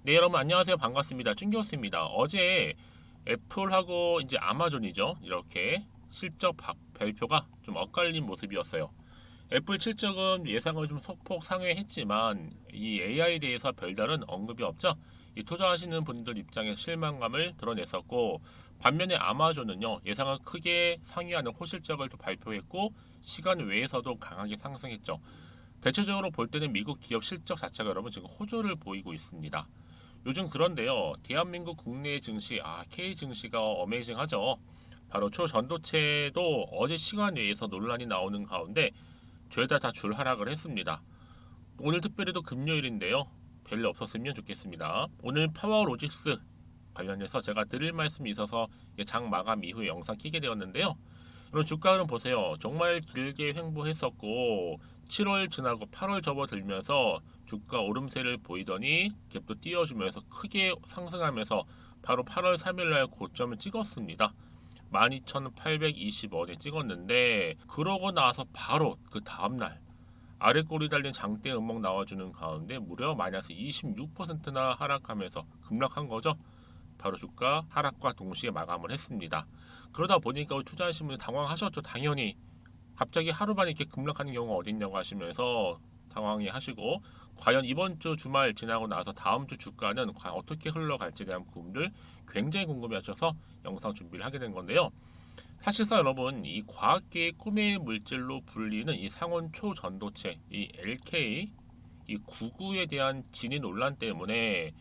네, 여러분 안녕하세요. 반갑습니다. 준교수입니다. 어제 애플하고 이제 아마존이죠. 이렇게 실적 발표가 좀 엇갈린 모습이었어요. 애플 실적은 예상을 좀 소폭 상회했지만 이 AI에 대해서 별다른 언급이 없죠. 이 투자하시는 분들 입장에서 실망감을 드러냈었고, 반면에 아마존은요 예상을 크게 상회하는 호실적을 또 발표했고, 시간 외에서도 강하게 상승했죠. 대체적으로 볼 때는 미국 기업 실적 자체가 여러분 지금 호조를 보이고 있습니다. 요즘 그런데요, 대한민국 국내 증시, K 증시가 어메이징하죠. 바로 초전도체도 어제 시간 외에서 논란이 나오는 가운데 죄다 다 줄하락을 했습니다. 오늘 특별히도 금요일인데요. 별일 없었으면 좋겠습니다. 오늘 파워로직스 관련해서 제가 드릴 말씀이 있어서 장 마감 이후에 영상 키게 되었는데요. 그럼 주가 흐름 보세요. 정말 길게 횡보했었고 7월 지나고 8월 접어들면서 주가 오름세를 보이더니 갭도 띄워주면서 크게 상승하면서 바로 8월 3일날 고점을 찍었습니다. 12,820원에 찍었는데, 그러고 나서 바로 그 다음날 아래 꼬리 달린 장대 음목 나와주는 가운데 무려 마이너스 26%나 하락하면서 급락한 거죠. 바로 주가 하락과 동시에 마감을 했습니다. 그러다 보니까 투자하신 분이 당황하셨죠. 당연히 갑자기 하루 만에 이렇게 급락하는 경우가 어딨냐고 하시면서 당황해 하시고, 과연 이번 주 주말 지나고 나서 다음 주 주가는 과연 어떻게 흘러갈지에 대한 부분들 굉장히 궁금해 하셔서 영상 준비를 하게 된 건데요. 사실상 여러분, 이 과학계의 꿈의 물질로 불리는 이 상온 초전도체, 이 LK, 이 99에 대한 진위 논란 때문에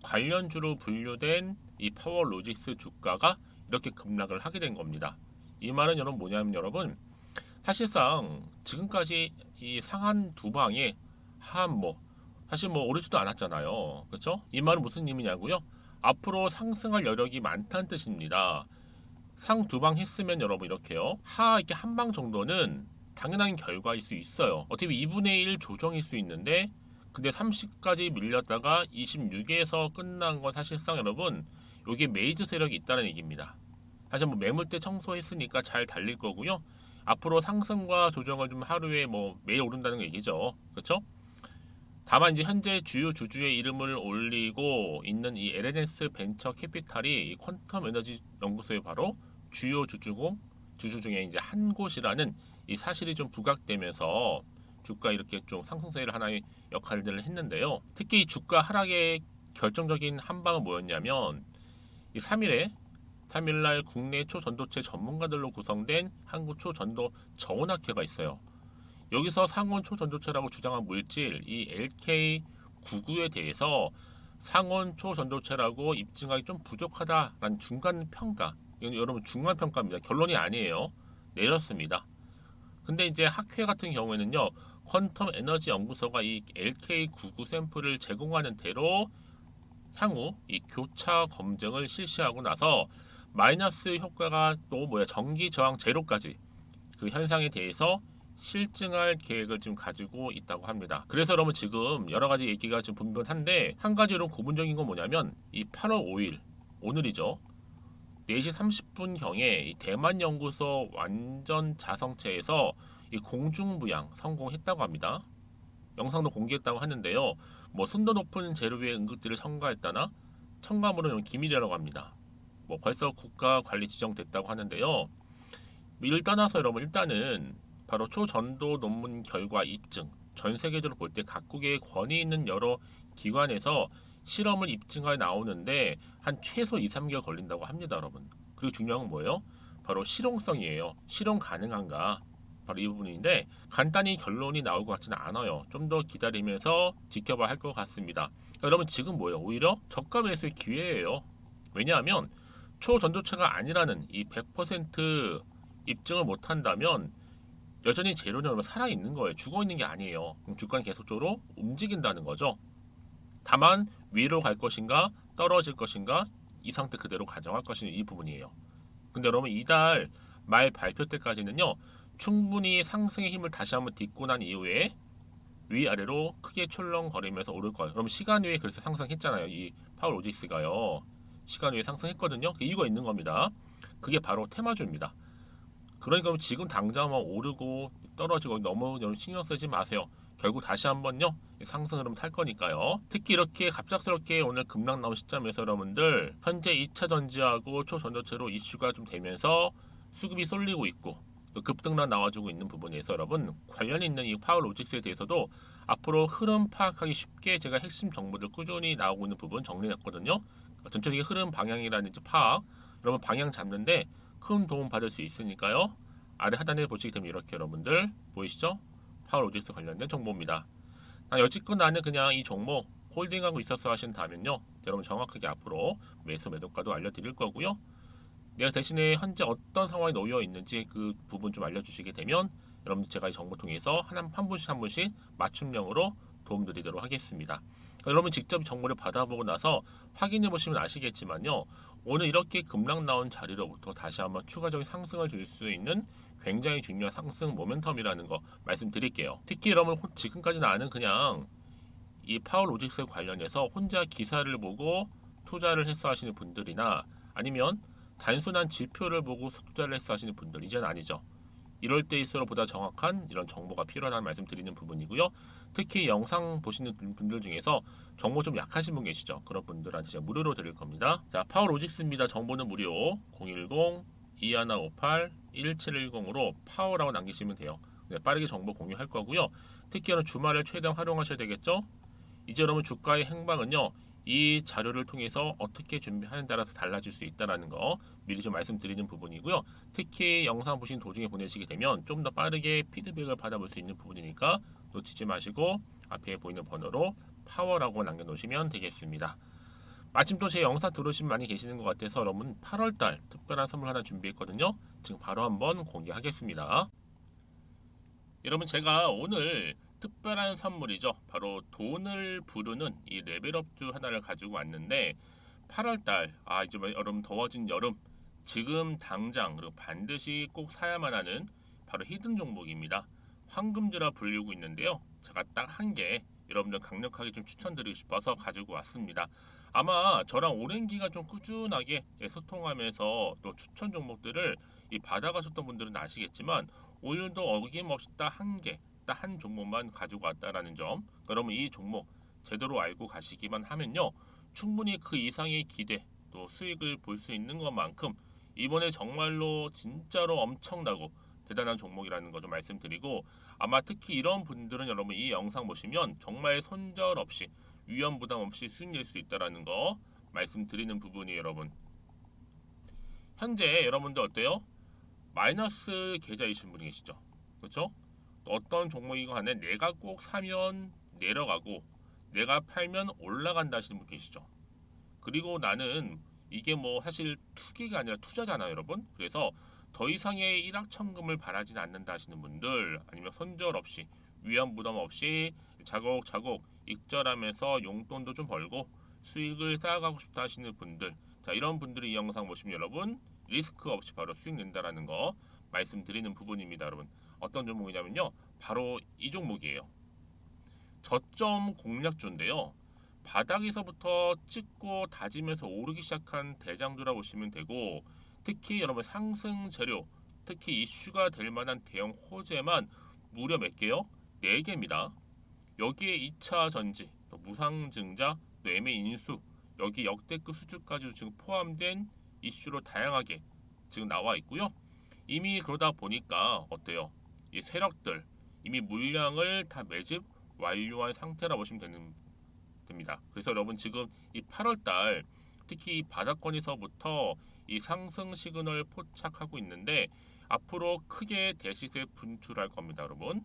관련주로 분류된 이 파워로직스 주가가 이렇게 급락을 하게 된 겁니다. 이 말은 여러분 뭐냐면, 여러분 사실상 지금까지 이 상한 두 방에 하한모 사실 뭐 오르지도 않았잖아요. 그렇죠? 이 말은 무슨 의미냐고요? 앞으로 상승할 여력이 많다는 뜻입니다. 상 두 방 했으면 여러분 이렇게요, 하 이렇게 한 방 정도는 당연한 결과일 수 있어요. 어차피 2분의 1 조정일 수 있는데, 근데 30까지 밀렸다가 26에서 끝난 건 사실상 여러분 여기에 메이저 세력이 있다는 얘기입니다. 사실 뭐 매물대 청소했으니까 잘 달릴 거고요. 앞으로 상승과 조정을 좀 하루에 뭐 매일 오른다는 얘기죠. 그렇죠? 다만 이제 현재 주요 주주의 이름을 올리고 있는 이 LNS 벤처 캐피탈이 이 퀀텀 에너지 연구소의 바로 주요 주주 중에 이제 한 곳이라는 이 사실이 좀 부각되면서 주가 이렇게 좀 상승세를 하나의 역할들을 했는데요. 특히 이 주가 하락의 결정적인 한 방은 뭐였냐면, 이 3일날 국내 초전도체 전문가들로 구성된 한국 초전도 저온학회가 있어요. 여기서 상온 초전도체라고 주장한 물질 이 LK99에 대해서 상온 초전도체라고 입증하기 좀 부족하다라는 중간 평가, 이건 여러분 중간 평가입니다. 결론이 아니에요. 내렸습니다. 근데 이제 학회 같은 경우에는요, 퀀텀 에너지 연구소가 이 LK99 샘플을 제공하는 대로 향후 이 교차 검증을 실시하고 나서 마이너스 효과가 또 전기 저항 제로까지 그 현상에 대해서 실증할 계획을 지금 가지고 있다고 합니다. 그래서 여러분 지금 여러 가지 얘기가 좀 분분한데, 한 가지로 고분적인 건 뭐냐면 이 8월 5일 오늘이죠. 4시 30분 경에 이 대만 연구소 완전 자성체에서 이 공중부양 성공했다고 합니다. 영상도 공개했다고 하는데요. 뭐 순도 높은 재료의 응급들을 첨가했다나 첨가물은 기밀이라고 합니다. 뭐 벌써 국가 관리 지정됐다고 하는데요. 이를 떠나서 여러분, 일단은 바로 초전도 논문 결과 입증, 전 세계적으로 볼 때 각국의 권위 있는 여러 기관에서 실험을 입증하여 나오는데 한 최소 2, 3개월 걸린다고 합니다, 여러분. 그리고 중요한 건 뭐예요? 바로 실용성이에요. 실용 가능한가? 바로 이 부분인데, 간단히 결론이 나올 것 같지는 않아요. 좀 더 기다리면서 지켜봐야 할 것 같습니다. 그러니까 여러분 지금 뭐예요? 오히려 저가 매수의 기회예요. 왜냐하면 초전도체가 아니라는 이 100% 입증을 못한다면 여전히 재료는 살아있는 거예요. 죽어있는 게 아니에요. 주가는 계속적으로 움직인다는 거죠. 다만 위로 갈 것인가 떨어질 것인가, 이 상태 그대로 가져갈 것인가, 이 부분이에요. 근데 여러분 이달 말 발표 때까지는요, 충분히 상승의 힘을 다시 한번 딛고 난 이후에 위아래로 크게 출렁거리면서 오를 거예요. 그럼 시간 외에 그래서 상승했잖아요. 이 파워로직스가요, 시간 외에 상승했거든요. 그 이유가 있는 겁니다. 그게 바로 테마주입니다. 그러니까 지금 당장 막 오르고 떨어지고 너무 신경 쓰지 마세요. 결국 다시 한번요 상승 흐름 탈 거니까요. 특히 이렇게 갑작스럽게 오늘 급락 나온 시점에서 여러분들 현재 2차 전지하고 초전도체로 이슈가 좀 되면서 수급이 쏠리고 있고 또 급등락 나와주고 있는 부분에서 여러분 관련 있는 이 파워로직스에 대해서도 앞으로 흐름 파악하기 쉽게 제가 핵심 정보들 꾸준히 나오고 있는 부분 정리했거든요. 전체적인 흐름 방향이라든지 파악 여러분 방향 잡는데 큰 도움 받을 수 있으니까요. 아래 하단에 보시게 되면 이렇게 여러분들 보이시죠? 파워로직스 관련된 정보입니다. 여지껏 나는 그냥 이 종목 홀딩하고 있었어 하신다면요. 여러분 정확하게 앞으로 매수 매도가도 알려드릴 거고요. 내가 대신에 현재 어떤 상황에 놓여 있는지 그 부분 좀 알려주시게 되면 여러분 제가 이 정보 통해서 한 분씩 한 분씩 맞춤형으로 도움드리도록 하겠습니다. 여러분 직접 정보를 받아보고 나서 확인해 보시면 아시겠지만요. 오늘 이렇게 급락 나온 자리로부터 다시 한번 추가적인 상승을 줄 수 있는 굉장히 중요한 상승 모멘텀이라는 거 말씀드릴게요. 특히 여러분 지금까지 나는 그냥 이 파워로직스 관련해서 혼자 기사를 보고 투자를 했어 하시는 분들이나 아니면 단순한 지표를 보고 투자를 했어 하시는 분들 이제는 아니죠. 이럴 때일수록 보다 정확한 이런 정보가 필요하다는 말씀 드리는 부분이고요. 특히 영상 보시는 분들 중에서 정보 좀 약하신 분 계시죠? 그런 분들한테 제가 무료로 드릴 겁니다. 자, 파워로직스입니다. 정보는 무료 010-2158-1710으로 파워라고 남기시면 돼요. 네, 빠르게 정보 공유할 거고요. 특히 주말을 최대한 활용하셔야 되겠죠? 이제 여러분 주가의 행방은요. 이 자료를 통해서 어떻게 준비하는 따라서 달라질 수 있다는 거 미리 좀 말씀드리는 부분이고요. 특히 영상 보신 도중에 보내시게 되면 좀 더 빠르게 피드백을 받아볼 수 있는 부분이니까 놓치지 마시고 앞에 보이는 번호로 파워라고 남겨놓으시면 되겠습니다. 마침 또 제 영상 들으신 분 많이 계시는 것 같아서 여러분 8월달 특별한 선물 하나 준비했거든요. 지금 바로 한번 공개하겠습니다. 여러분 제가 오늘 특별한 선물이죠. 바로 돈을 부르는 이 레벨업주 하나를 가지고 왔는데 8월달 이제 여러분 더워진 여름 지금 당장 그리고 반드시 꼭 사야만 하는 바로 히든 종목입니다. 황금주라 불리고 있는데요. 제가 딱 한 개 여러분들 강력하게 좀 추천드리고 싶어서 가지고 왔습니다. 아마 저랑 오랜 기간 좀 꾸준하게 소통하면서 또 추천 종목들을 받아가셨던 분들은 아시겠지만 오늘도 어김없이 딱 한 개, 딱 한 종목만 가지고 왔다라는 점. 그러면 이 종목 제대로 알고 가시기만 하면요, 충분히 그 이상의 기대 또 수익을 볼 수 있는 것만큼 이번에 정말로 진짜로 엄청나고 대단한 종목이라는 거 좀 말씀드리고 아마 특히 이런 분들은 여러분 이 영상 보시면 정말 손절 없이 위험 부담 없이 수익 낼 수 있다라는 거 말씀드리는 부분이 여러분. 현재 여러분들 어때요? 마이너스 계좌이신 분이 계시죠? 그렇죠? 어떤 종목이건 간에 내가 꼭 사면 내려가고 내가 팔면 올라간다 하시는 분 계시죠? 그리고 나는 이게 뭐 사실 투기가 아니라 투자잖아요, 여러분. 그래서 더 이상의 일확천금을 바라진 않는다 하시는 분들 아니면 손절 없이 위험 부담 없이 차곡차곡 익절하면서 용돈도 좀 벌고 수익을 쌓아가고 싶다 하시는 분들, 자 이런 분들이 이 영상 보시면 여러분 리스크 없이 바로 수익 낸다라는 거 말씀드리는 부분입니다. 여러분 어떤 종목이냐면요, 바로 이 종목이에요. 저점 공략주인데요, 바닥에서부터 찍고 다지면서 오르기 시작한 대장주라 보시면 되고, 특히 여러분 상승 재료, 특히 이슈가 될 만한 대형 호재만 무려 몇 개요? 4개입니다. 여기에 2차 전지, 또 무상증자, 또 MA 인수, 여기 역대급 수주까지 지금 포함된 이슈로 다양하게 지금 나와 있고요. 이미 그러다 보니까 어때요? 이 세력들 이미 물량을 다 매집 완료한 상태라 보시면 됩니다. 그래서 여러분 지금 이 8월달 특히 이 바닥권에서부터 이 상승 시그널 포착하고 있는데 앞으로 크게 대시세 분출할 겁니다, 여러분.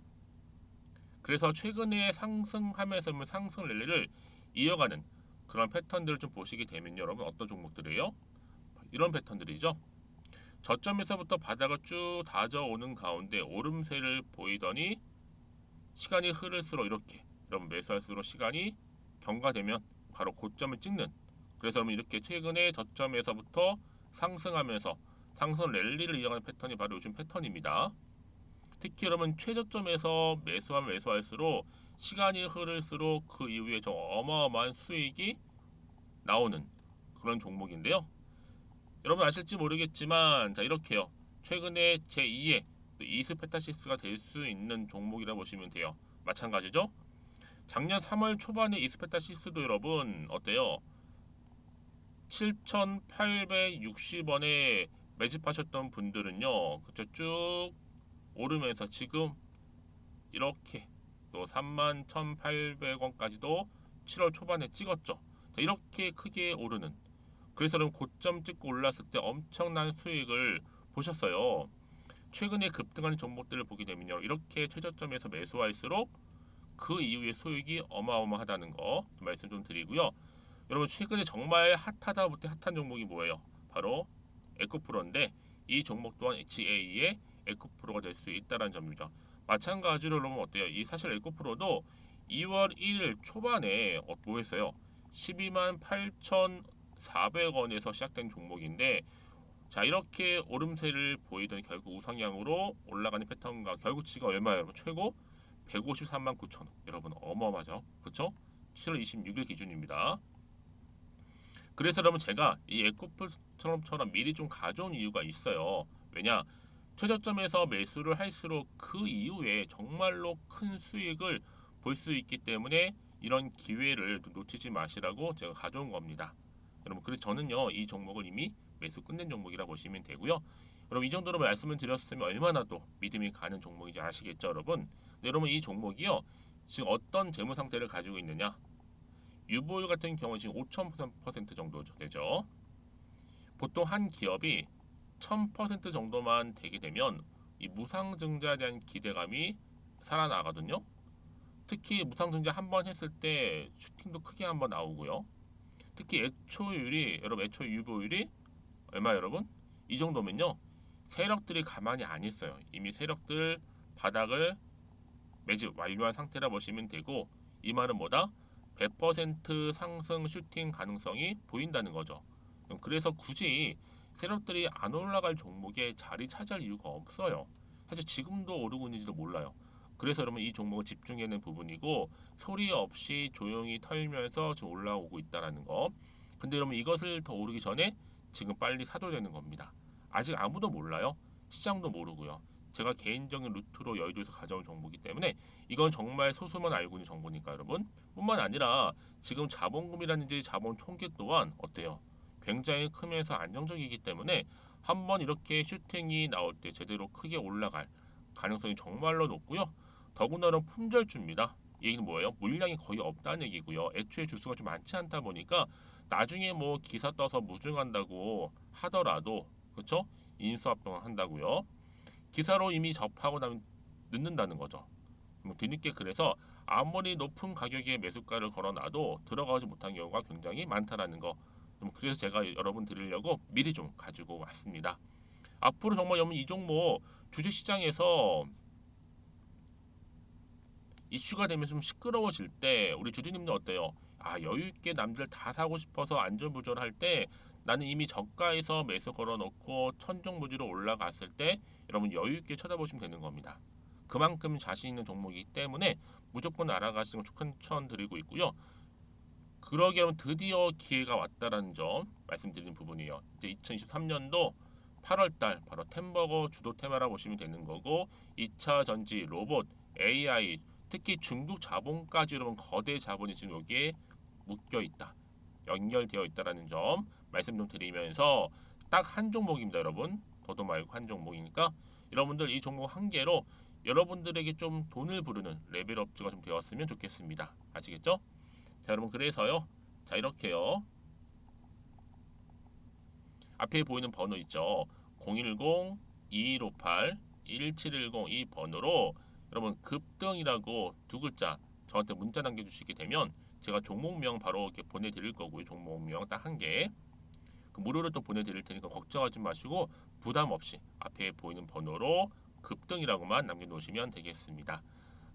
그래서 최근에 상승하면서 상승 랠리를 이어가는 그런 패턴들을 좀 보시게 되면 여러분 어떤 종목들이에요? 이런 패턴들이죠. 저점에서부터 바닥을 쭉 다져오는 가운데 오름세를 보이더니 시간이 흐를수록 이렇게 여러분 매수할수록 시간이 경과되면 바로 고점을 찍는, 그래서 여러분 이렇게 최근에 저점에서부터 상승하면서 상승 랠리를 이어가는 패턴이 바로 요즘 패턴입니다. 특히 여러분 최저점에서 매수하면 매수할수록 시간이 흐를수록 그 이후에 좀 어마어마한 수익이 나오는 그런 종목인데요. 여러분 아실지 모르겠지만 자 이렇게요. 최근에 제2의 이스페타시스가 될 수 있는 종목이라 보시면 돼요. 마찬가지죠. 작년 3월 초반에 이스페타시스도 여러분 어때요? 7,860원에 매집하셨던 분들은요, 그쵸, 쭉 오르면서 지금 이렇게 또 31,800원까지도 7월 초반에 찍었죠. 이렇게 크게 오르는, 그래서 여러분 고점 찍고 올랐을 때 엄청난 수익을 보셨어요. 최근에 급등하는 종목들을 보게 되면요, 이렇게 최저점에서 매수할수록 그 이후에 수익이 어마어마하다는 거 말씀 좀 드리고요. 여러분 최근에 정말 핫하다 못해 핫한 종목이 뭐예요? 바로 에코프로인데, 이 종목 또한 HA의 에코프로가 될 수 있다는 점이죠. 마찬가지로 여러분 어때요? 이 사실 에코프로도 2월 1일 초반에 뭐 했어요? 12만 8,400원에서 시작된 종목인데, 자 이렇게 오름세를 보이던 결국 우상향으로 올라가는 패턴과 결국 지가 얼마예요? 여러분 최고 153만 9천 원. 여러분 어마어마하죠. 그쵸? 7월 26일 기준입니다. 그래서 여러분 제가 이 에코프처럼 미리 좀 가져온 이유가 있어요. 왜냐? 최저점에서 매수를 할수록 그 이후에 정말로 큰 수익을 볼 수 있기 때문에 이런 기회를 놓치지 마시라고 제가 가져온 겁니다. 여러분 그래서 저는요 이 종목을 이미 매수 끝낸 종목이라 보시면 되고요. 여러분 이 정도로 말씀을 드렸으면 얼마나 또 믿음이 가는 종목인지 아시겠죠, 여러분? 네, 여러분 이 종목이요 지금 어떤 재무 상태를 가지고 있느냐? 유보율 같은 경우 지금 5,000% 정도 되죠. 보통 한 기업이 1,000% 정도만 되게 되면 이 무상증자에 대한 기대감이 살아나거든요. 특히 무상증자 한 번 했을 때 슈팅도 크게 한번 나오고요. 특히 애초율이 여러분 애초 유보율이 얼마 여러분? 이 정도면요. 세력들이 가만히 안 있어요. 이미 세력들 바닥을 매집 완료한 상태라 보시면 되고, 이 말은 뭐다? 100% 상승 슈팅 가능성이 보인다는 거죠. 그래서 굳이 세력들이 안 올라갈 종목에 자리 차지할 이유가 없어요. 사실 지금도 오르고 있는지도 몰라요. 그래서 여러분 이 종목을 집중해야 하는 부분이고, 소리 없이 조용히 털면서 지금 올라오고 있다는 거. 근데 여러분 이것을 더 오르기 전에 지금 빨리 사둬야 되는 겁니다. 아직 아무도 몰라요. 시장도 모르고요. 제가 개인적인 루트로 여의도에서 가져온 정보이기 때문에 이건 정말 소수만 알고 있는 정보니까 여러분. 뿐만 아니라 지금 자본금이라든지 자본 총계 또한 어때요? 굉장히 크면서 안정적이기 때문에 한번 이렇게 슈팅이 나올 때 제대로 크게 올라갈 가능성이 정말로 높고요. 더군다나 품절주입니다. 이 얘기는 뭐예요? 물량이 거의 없다는 얘기고요. 애초에 주수가 좀 많지 않다 보니까 나중에 뭐 기사 떠서 무증한다고 하더라도 그렇죠? 인수합병 한다고요. 기사로 이미 접하고 나면 늦는다는 거죠. 뒤늦게 그래서 아무리 높은 가격에 매수가를 걸어놔도 들어가지 못한 경우가 굉장히 많다라는 거. 그래서 제가 여러분 드리려고 미리 좀 가지고 왔습니다. 앞으로 정말 여러분 이 종목 주식시장에서 이슈가 되면 좀 시끄러워질 때 우리 주주님들 어때요? 아 여유 있게 남들 다 사고 싶어서 안전부절할 때 나는 이미 저가에서 매수 걸어놓고 천정부지로 올라갔을 때 여러분 여유 있게 쳐다보시면 되는 겁니다. 그만큼 자신 있는 종목이기 때문에 무조건 알아가시는 걸 추천드리고 있고요. 그러기 여러분 드디어 기회가 왔다라는 점 말씀드리는 부분이에요. 이제 2023년도 8월달 바로 템버거 주도 테마라 보시면 되는 거고, 2차 전지, 로봇, AI, 특히 중국 자본까지 여러분 거대 자본이 지금 여기에 묶여 있다, 연결되어 있다라는 점 말씀 좀 드리면서 딱 한 종목입니다, 여러분. 더도 말고 한 종목이니까 여러분들 이 종목 한 개로 여러분들에게 좀 돈을 부르는 레벨업주가 좀 되었으면 좋겠습니다. 아시겠죠? 자, 여러분 그래서요. 자, 이렇게요. 앞에 보이는 번호 있죠. 010-2158-1710 이 번호로 여러분 급등이라고 두 글자 저한테 문자 남겨주시게 되면 제가 종목명 바로 이렇게 보내드릴 거고요. 종목명 딱 한 개. 그 무료로 또 보내드릴 테니까 걱정하지 마시고 부담 없이 앞에 보이는 번호로 급등이라고만 남겨놓으시면 되겠습니다.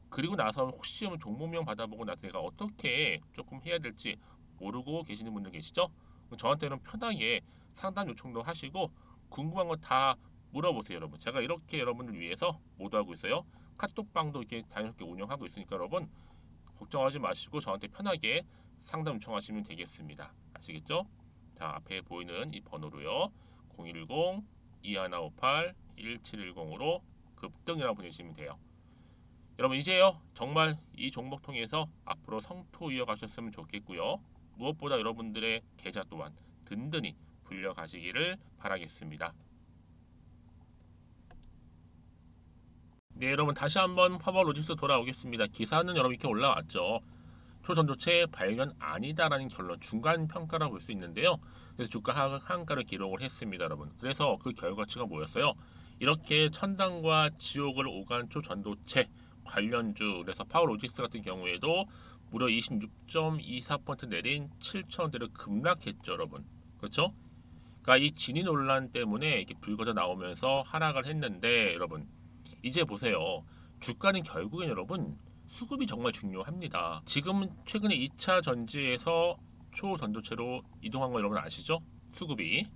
그리고 나서 혹시 종목명 받아보고 나서 내가 어떻게 조금 해야 될지 모르고 계시는 분들 계시죠? 저한테는 편하게 상담 요청도 하시고 궁금한 거 다 물어보세요, 여러분. 제가 이렇게 여러분을 위해서 모두하고 있어요. 카톡방도 이렇게 자연스럽게 운영하고 있으니까 여러분 걱정하지 마시고 저한테 편하게 상담 요청하시면 되겠습니다. 아시겠죠? 자, 앞에 보이는 이 번호로요. 010-2158-1710으로 급등이라고 보내시면 돼요. 여러분 이제요 정말 이 종목 통해서 앞으로 성투 이어가셨으면 좋겠고요. 무엇보다 여러분들의 계좌 또한 든든히 불려가시기를 바라겠습니다. 네, 여러분 다시 한번 파워로직스 돌아오겠습니다. 기사는 여러분 이렇게 올라왔죠. 초전도체 발견 아니다라는 결론, 중간 평가라고 볼 수 있는데요. 그래서 주가 하한가를 기록을 했습니다, 여러분. 그래서 그 결과치가 뭐였어요? 이렇게 천당과 지옥을 오간 초전도체 관련주, 그래서 파워로직스 같은 경우에도 무려 26.24% 내린 7,000원대를 급락했죠, 여러분. 그렇죠? 그러니까 이 진위 논란 때문에 이렇게 불거져 나오면서 하락을 했는데, 여러분 이제 보세요. 주가는 결국엔 여러분 수급이 정말 중요합니다. 지금은 최근에 2차 전지에서 초전도체로 이동한 거 여러분 아시죠? 수급이.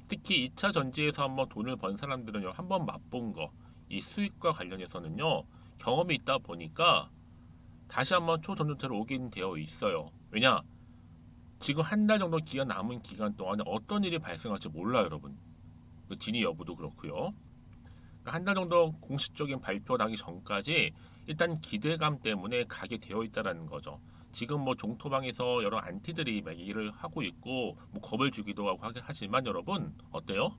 특히 2차 전지에서 한번 돈을 번 사람들은요, 한번 맛본 거, 이 수익과 관련해서는요, 경험이 있다 보니까 다시 한번 초전도체로 오긴 되어 있어요. 왜냐? 지금 한 달 정도 기간 남은 기간 동안에 어떤 일이 발생할지 몰라요, 여러분. 그 진위 여부도 그렇고요. 한 달 정도 공식적인 발표 나기 전까지 일단 기대감 때문에 가게 되어 있다라는 거죠. 지금 뭐 종토방에서 여러 안티들이 매기를 하고 있고 뭐 겁을 주기도 하고 하지만 여러분 어때요?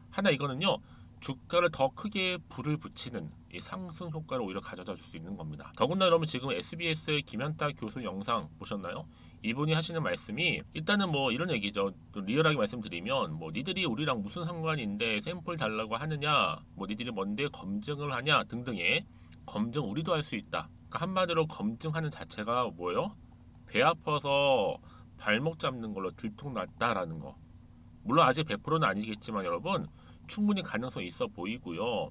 하나 이거는요, 주가를 더 크게 불을 붙이는 이 상승 효과를 오히려 가져다 줄 수 있는 겁니다. 더군다나 여러분 지금 SBS 김현타 교수 영상 보셨나요? 이분이 하시는 말씀이 일단은 뭐 이런 얘기죠. 좀 리얼하게 말씀드리면 뭐 니들이 우리랑 무슨 상관인데 샘플 달라고 하느냐, 뭐 니들이 뭔데 검증을 하냐 등등의 검증 우리도 할 수 있다. 그러니까 한마디로 검증하는 자체가 뭐예요? 배 아파서 발목 잡는 걸로 들통났다라는 거. 물론 아직 100%는 아니겠지만 여러분 충분히 가능성이 있어 보이고요.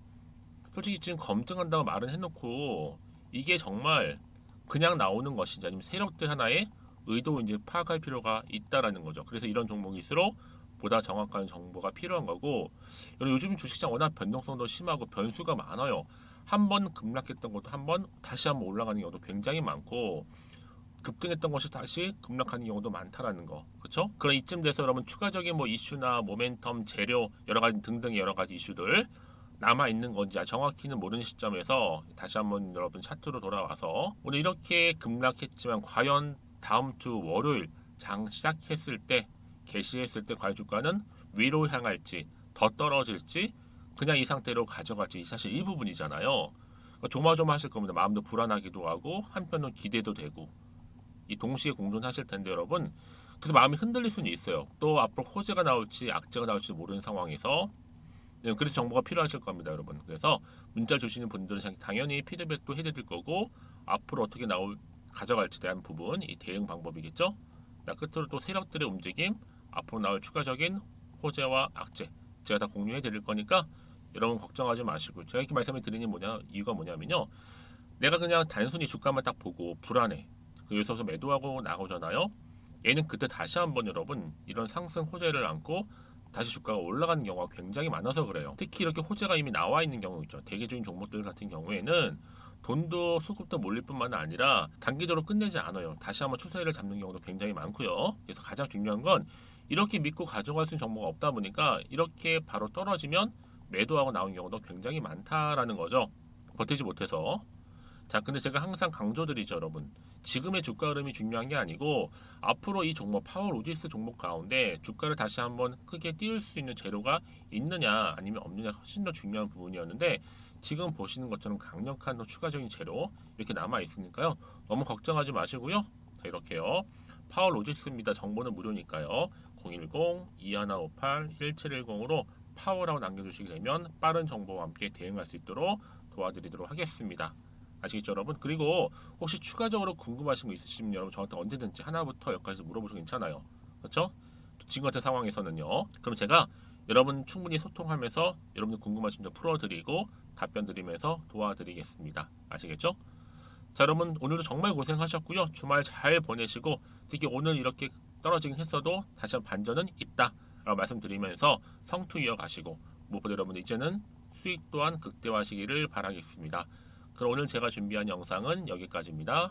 솔직히 지금 검증한다고 말은 해놓고 이게 정말 그냥 나오는 것인지 아니면 세력들 하나의 의도 이제 파악할 필요가 있다라는 거죠. 그래서 이런 종목일수록 보다 정확한 정보가 필요한 거고, 요즘 주식시장 워낙 변동성도 심하고 변수가 많아요. 한번 급락했던 것도 한번 다시 한번 올라가는 경우도 굉장히 많고, 급등했던 것이 다시 급락하는 경우도 많다라는 거, 그렇죠? 그런 이쯤 돼서 여러분 추가적인 뭐 이슈나 모멘텀, 재료 여러 가지 등등의 여러 가지 이슈들 남아 있는 건지 정확히는 모르는 시점에서 다시 한번 여러분 차트로 돌아와서 오늘 이렇게 급락했지만 과연 다음 주 월요일 장 시작했을 때 개시했을 때 과연 주가는 위로 향할지 더 떨어질지 그냥 이 상태로 가져갈지 사실 이 부분이잖아요. 그러니까 조마조마하실 겁니다. 마음도 불안하기도 하고 한편으로 기대도 되고 이 동시에 공존하실 텐데 여러분, 그래서 마음이 흔들릴 수는 있어요. 또 앞으로 호재가 나올지 악재가 나올지 모르는 상황에서 그래서 정보가 필요하실 겁니다, 여러분. 그래서 문자 주시는 분들은 당연히 피드백도 해드릴 거고 앞으로 어떻게 가져갈지 대한 부분, 이 대응 방법이겠죠. 끝으로 또 세력들의 움직임, 앞으로 나올 추가적인 호재와 악재 제가 다 공유해 드릴 거니까 여러분 걱정하지 마시고, 제가 이렇게 말씀을 드리는 이유가 뭐냐면요, 내가 그냥 단순히 주가만 딱 보고 불안해, 여기서 매도하고 나오잖아요. 얘는 그때 다시 한번 여러분 이런 상승 호재를 안고 다시 주가가 올라가는 경우가 굉장히 많아서 그래요. 특히 이렇게 호재가 이미 나와 있는 경우 있죠. 대개적인 종목들 같은 경우에는 돈도 수급도 몰릴 뿐만 아니라 단기적으로 끝내지 않아요. 다시 한번 추세를 잡는 경우도 굉장히 많고요. 그래서 가장 중요한 건 이렇게 믿고 가져갈 수 있는 정보가 없다 보니까 이렇게 바로 떨어지면 매도하고 나온 경우도 굉장히 많다라는 거죠. 버티지 못해서. 자, 근데 제가 항상 강조드리죠, 여러분. 지금의 주가 흐름이 중요한 게 아니고 앞으로 이 종목 파워로직스 종목 가운데 주가를 다시 한번 크게 띄울 수 있는 재료가 있느냐 아니면 없느냐 훨씬 더 중요한 부분이었는데, 지금 보시는 것처럼 강력한 추가적인 재료 이렇게 남아 있으니까요. 너무 걱정하지 마시고요. 자, 이렇게요. 파워로직스입니다. 정보는 무료니까요. 010-2158-1710으로 파워라고 남겨주시게 되면 빠른 정보와 함께 대응할 수 있도록 도와드리도록 하겠습니다. 아시겠죠, 여러분? 그리고 혹시 추가적으로 궁금하신 거 있으시면 여러분 저한테 언제든지 하나부터 여기까지 물어보셔도 괜찮아요. 그렇죠? 지금 같은 상황에서는요. 그럼 제가 여러분 충분히 소통하면서 여러분들 궁금하신 점 풀어드리고 답변 드리면서 도와드리겠습니다. 아시겠죠? 자, 여러분 오늘도 정말 고생하셨고요. 주말 잘 보내시고, 특히 오늘 이렇게 떨어지긴 했어도 다시 한번 반전은 있다 라고 말씀드리면서 성투 이어가시고, 무엇보다 여러분 이제는 수익 또한 극대화하시기를 바라겠습니다. 그럼 오늘 제가 준비한 영상은 여기까지입니다.